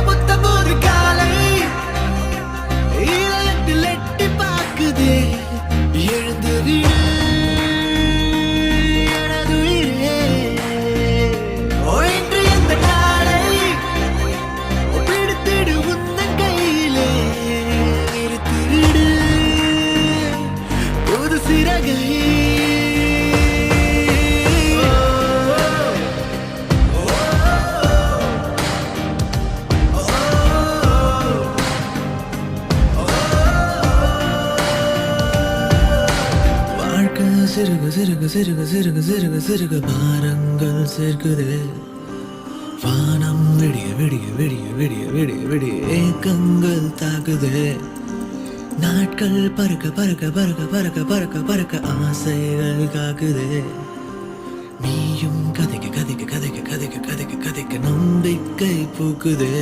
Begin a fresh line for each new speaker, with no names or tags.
புத்தம் ஒரு காலை இதயத்தில் எட்டி பார்க்குதே எழுந்து எனதுயிரே இன்று இந்த நாளை பிடித்திடு உந்தன் கையிலே நிறுத்திடு புது சிறகை சிறுக சிறுக சிறுக சிறுக சிறுக சிறுக பாரங்கள் சேர்க்குதே வானம் விடிய விடிய விடிய விடிய விடிய விடிய ஏக்கங்கள் தாக்குதே நாட்கள் பறக்க பறக்க பறக்க பறக்க பறக்க பறக்க ஆசைகள் காக்குதே நீயும் கதைக்க கதைக்க கதைக்க கதைக்க கதைக்க கதைக்க நம்பிக்கை பூக்குதே.